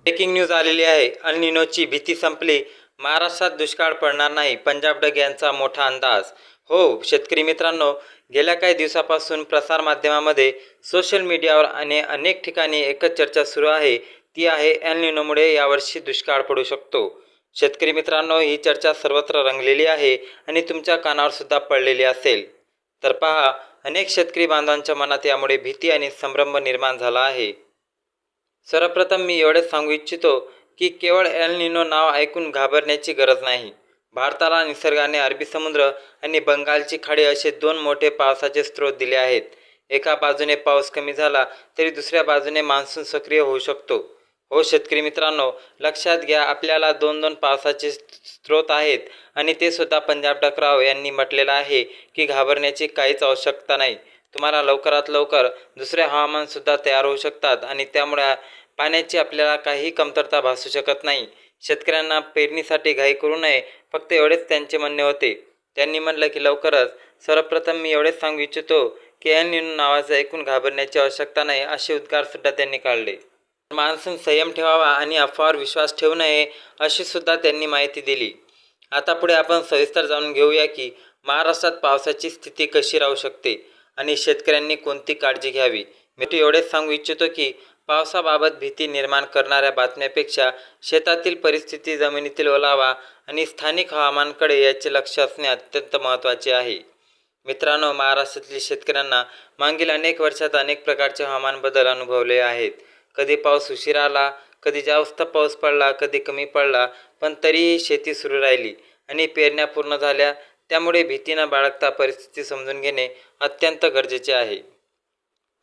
Breaking news आलेली आहे. अल निनोची भीती संपली, महाराष्ट्रात दुष्काळ पडणार नाही, पंजाब डग यांचा मोठा अंदाज. हो शेतकरी मित्रांनो, गेल्या काही दिवसापासून प्रसारमाध्यमामध्ये, सोशल मीडियावर आणि अनेक ठिकाणी एकच चर्चा सुरू आहे. ती आहे एल निनोमुळे यावर्षी दुष्काळ पडू शकतो. शेतकरी मित्रांनो, ही चर्चा सर्वत्र रंगलेली आहे आणि तुमच्या कानावर सुद्धा पडलेली असेल. तर पहा, अनेक शेतकरी बांधवांच्या मनात यामुळे भीती आणि संभ्रम निर्माण झाला आहे. सर्वप्रथम मी एवढेच सांगू इच्छितो की केवळ एल निनो नाव ऐकून घाबरण्याची गरज नाही. भारताला निसर्गाने अरबी समुद्र आणि बंगालची खाडी असे दोन मोठे पावसाचे स्रोत दिले आहेत. एका बाजूने पाऊस कमी झाला तरी दुसऱ्या बाजूने मान्सून सक्रिय होऊ शकतो. हो शेतकरी मित्रांनो, लक्षात घ्या, आपल्याला दोन पावसाचे स्रोत आहेत आणि ते सुद्धा पंजाब डक राव यांनी म्हटलेलं आहे की घाबरण्याची काहीच आवश्यकता नाही. तुम्हाला लवकरात लवकर दुसरे हवामानसुद्धा तयार होऊ शकतात आणि त्यामुळे पाण्याची आपल्याला काही कमतरता भासू शकत नाही. शेतकऱ्यांना पेरणीसाठी घाई करू नये, फक्त एवढेच त्यांचे म्हणणे होते. त्यांनी म्हटलं की लवकरच. सर्वप्रथम मी एवढेच सांगू इच्छितो की एल निनो नावाचं ऐकून घाबरण्याची आवश्यकता नाही, असे उद्गारसुद्धा त्यांनी काढले. मान्सून संयम ठेवावा आणि अफवावर विश्वास ठेवू नये, अशी सुद्धा त्यांनी माहिती दिली. आता पुढे आपण सविस्तर जाणून घेऊया की महाराष्ट्रात पावसाची स्थिती कशी राहू शकते आणि शेतकऱ्यांनी कोणती काळजी घ्यावी. मी एवढेच सांगू इच्छितो की पावसाबाबत भीती निर्माण करणाऱ्या बातम्यांपेक्षा शेतातील परिस्थिती, जमिनीतील ओलावा आणि स्थानिक हवामानाकडे याचे लक्ष असणे अत्यंत महत्त्वाचे आहे. मित्रांनो, महाराष्ट्रातील शेतकऱ्यांना मागील अनेक वर्षात अनेक प्रकारचे हवामान बदल अनुभवले आहेत. कधी पाऊस उशिरा आला, कधी जास्त पाऊस पडला, कधी कमी पडला, पण तरीही शेती सुरू राहिली आणि पेरण्या पूर्ण झाल्या. त्यामुळे भीती न बाळगता परिस्थिती समजून घेणे अत्यंत गरजेचे आहे.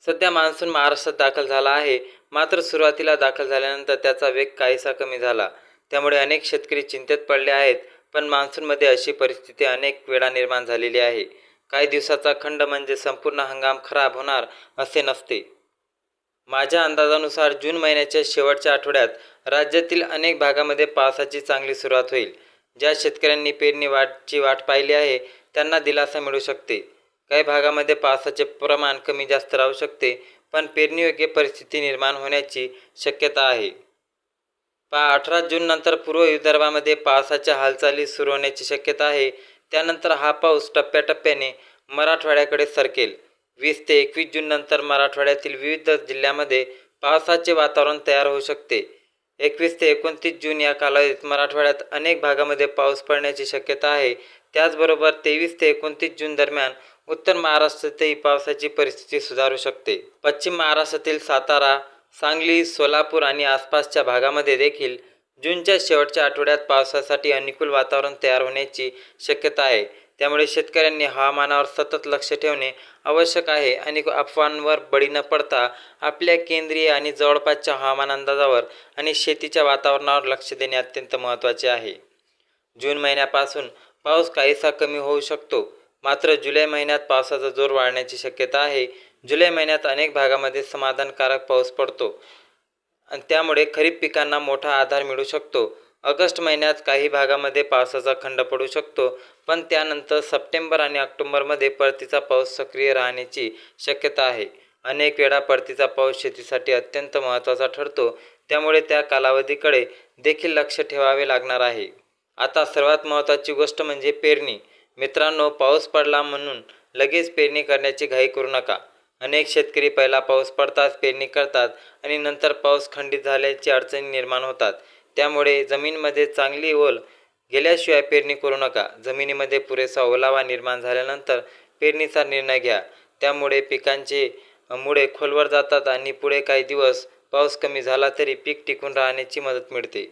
सध्या मान्सून महाराष्ट्रात दाखल झाला आहे, मात्र सुरुवातीला दाखल झाल्यानंतर त्याचा वेग काहीसा कमी झाला. त्यामुळे अनेक शेतकरी चिंतेत पडले आहेत. पण मान्सूनमध्ये अशी परिस्थिती अनेक वेळा निर्माण झालेली आहे. काही दिवसाचा खंड म्हणजे संपूर्ण हंगाम खराब होणार असे नसते. माझ्या अंदाजानुसार जून महिन्याच्या शेवटच्या आठवड्यात राज्यातील अनेक भागामध्ये पावसाची चांगली सुरुवात होईल. ज्या शेतकऱ्यांनी पेरणी वाट पाहिली आहे त्यांना दिलासा मिळू शकते. काही भागामध्ये पावसाचे प्रमाण कमी जास्त राहू शकते, पण पेरणीयोग्य परिस्थिती निर्माण होण्याची शक्यता आहे. 18 जून नंतर पूर्व विदर्भामध्ये पावसाच्या हालचाली सुरू होण्याची शक्यता आहे. त्यानंतर हा पाऊस टप्प्याटप्प्याने मराठवाड्याकडे सरकेल. 20 ते 21 जून नंतर मराठवाड्यातील विविध जिल्ह्यांमध्ये पावसाचे वातावरण तयार होऊ शकते. 21 ते 29 जून या कालावधीत मराठवाड्यात अनेक भागामध्ये पाऊस पडण्याची शक्यता आहे. त्याचबरोबर 23 ते 29 जून दरम्यान उत्तर महाराष्ट्रातही पावसाची परिस्थिती सुधारू शकते. पश्चिम महाराष्ट्रातील सातारा, सांगली, सोलापूर आणि आसपासच्या भागामध्ये देखील जूनच्या शेवटच्या आठवड्यात पावसासाठी अनुकूल वातावरण तयार होण्याची शक्यता आहे. त्यामुळे शेतकऱ्यांनी हवामानावर सतत लक्ष ठेवणे आवश्यक आहे आणि अफवांवर बळी न पडता आपल्या केंद्रीय आणि जवळपासच्या हवामान अंदाजावर आणि शेतीच्या वातावरणावर लक्ष देणे अत्यंत महत्त्वाचे आहे. जून महिन्यापासून पाऊस काहीसा कमी होऊ शकतो, मात्र जुलै महिन्यात पावसाचा जोर वाढण्याची शक्यता आहे. जुलै महिन्यात अनेक भागामध्ये समाधानकारक पाऊस पडतो आणि त्यामुळे खरीप पिकांना मोठा आधार मिळू शकतो. ऑगस्ट महिन्यात काही भागामध्ये पावसाचा खंड पडू शकतो, पण त्यानंतर सप्टेंबर आणि ऑक्टोबरमध्ये परतीचा पाऊस सक्रिय राहण्याची शक्यता आहे. अनेक वेळा परतीचा पाऊस शेतीसाठी अत्यंत महत्त्वाचा ठरतो, त्यामुळे त्या कालावधीकडे देखील लक्ष ठेवावे लागणार आहे. आता सर्वात महत्त्वाची गोष्ट म्हणजे पेरणी. मित्रांनो, पाऊस पडला म्हणून लगेच पेरणी करण्याची घाई करू नका. अनेक शेतकरी पहिला पाऊस पडताच पेरणी करतात आणि नंतर पाऊस खंडित झाल्याची अडचणी निर्माण होतात. त्यामुळे जमिनीमध्ये चांगली ओल गेल्याशिवाय पेरणी करू नका. जमिनीमध्ये पुरेसा ओलावा निर्माण झाल्यानंतर पेरणीचा निर्णय घ्या. त्यामुळे पिकांचे मुळे खोलवर जातात आणि पुढे काही दिवस पाऊस कमी झाला तरी पीक टिकून राहण्याची मदत मिळते.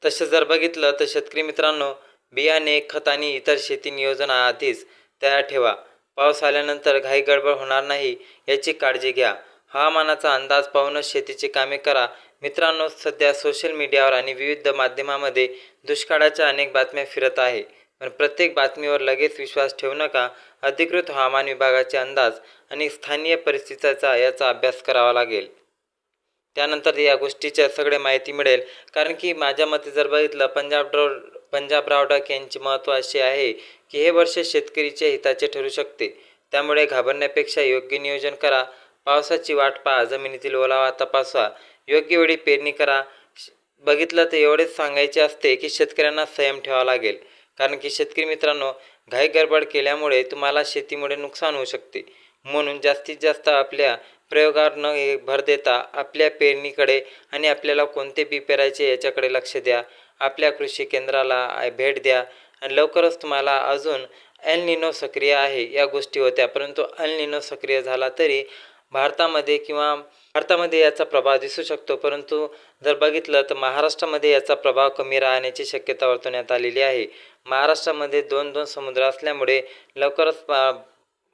तसे जर बघितलं तर शेतकरी मित्रांनो, बियाणे, खत आणि इतर शेती नियोजन आधीच तयार ठेवा. पाऊस आल्यानंतर घाई गडबड होणार नाही याची काळजी घ्या. हवामानाचा अंदाज पाहूनच शेतीची कामे करा. मित्रांनो, सध्या सोशल मीडियावर आणि विविध माध्यमांमध्ये दुष्काळाच्या अनेक बातम्या फिरत आहे, पण प्रत्येक बातमीवर लगेच विश्वास ठेवू नका. अधिकृत हवामान विभागाचे अंदाज आणि स्थानीय परिस्थितीचा याचा अभ्यास करावा लागेल. त्यानंतर या गोष्टीची सगळे माहिती मिळेल. कारण की माझ्या मते जर बघितलं, पंजाबराव डक यांचे महत्त्व असे आहे की हे वर्ष शेतकरीच्या हिताचे ठरू शकते. त्यामुळे घाबरण्यापेक्षा योग्य नियोजन करा. पावसाची वाट पहा, जमिनीतील ओलावा तपासा, योग्य वेळी पेरणी करा. बघितलं तर एवढेच सांगायचे असते की शेतकऱ्यांना संयम ठेवावा लागेल. कारण की शेतकरी मित्रांनो, घाई गडबड केल्यामुळे तुम्हाला शेतीमुळे नुकसान होऊ शकते. म्हणून जास्तीत जास्त आपल्या प्रयोगावर न भर देता आपल्या पेरणीकडे आणि आपल्याला कोणते बी पेरायचे याच्याकडे लक्ष द्या. आपल्या कृषी केंद्राला भेट द्या. आणि लवकरच तुम्हाला अजून एल निनो सक्रिय आहे या गोष्टी होत्या, परंतु एल निनो सक्रिय झाला तरी भारतामध्ये याचा प्रभाव दिसू शकतो. परंतु जर बघितलं तर महाराष्ट्रामध्ये याचा प्रभाव कमी राहण्याची शक्यता वर्तवण्यात आलेली आहे. महाराष्ट्रामध्ये 2 समुद्र असल्यामुळे लवकरच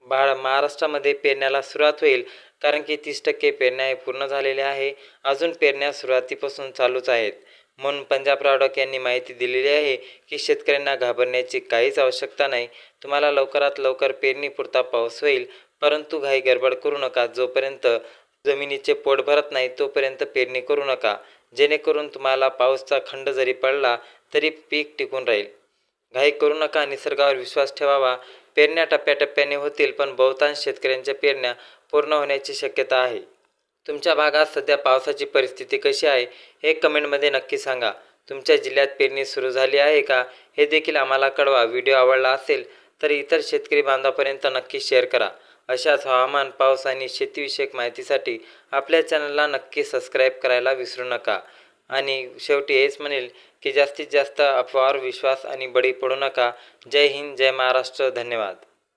महाराष्ट्रामध्ये पेरण्याला सुरुवात होईल. कारण की 30% पेरण्या पूर्ण झालेल्या आहे. अजून पेरण्या सुरुवातीपासून चालूच आहेत. म्हणून पंजाब रावडक यांनी माहिती दिलेली आहे की शेतकऱ्यांना घाबरण्याची काहीच आवश्यकता नाही. तुम्हाला लवकरात लवकर पेरणीपुरता पाऊस होईल, परंतु घाई गडबड करू नका. जोपर्यंत जमिनीचे पोट भरत नाही तोपर्यंत पेरणी करू नका, जेणेकरून तुम्हाला पाऊसचा खंड जरी पडला तरी पीक टिकून राहील. घाई करू नका, निसर्गावर विश्वास ठेवावा. पेरण्या टप्प्याटप्प्याने होतील, पण बहुतांश शेतकऱ्यांच्या पेरण्या पूर्ण होण्याची शक्यता आहे. तुमच्या भागात सध्या पावसाची परिस्थिती कशी आहे हे कमेंटमध्ये नक्की सांगा. तुमच्या जिल्ह्यात पेरणी सुरू झाली आहे का हे देखील आम्हाला कळवा. व्हिडिओ आवडला असेल तर इतर शेतकरी बांधवांपर्यंत नक्की शेअर करा. अशाच हवामान, पाऊस आणि शेतीविषयक माहितीसाठी आपल्या चॅनलला नक्की सबस्क्राईब करायला विसरू नका. आणि शेवटी हेच म्हणेल की जास्तीत जास्त अफवावर विश्वास आणि बळी पडू नका. जय हिंद, जय महाराष्ट्र. धन्यवाद.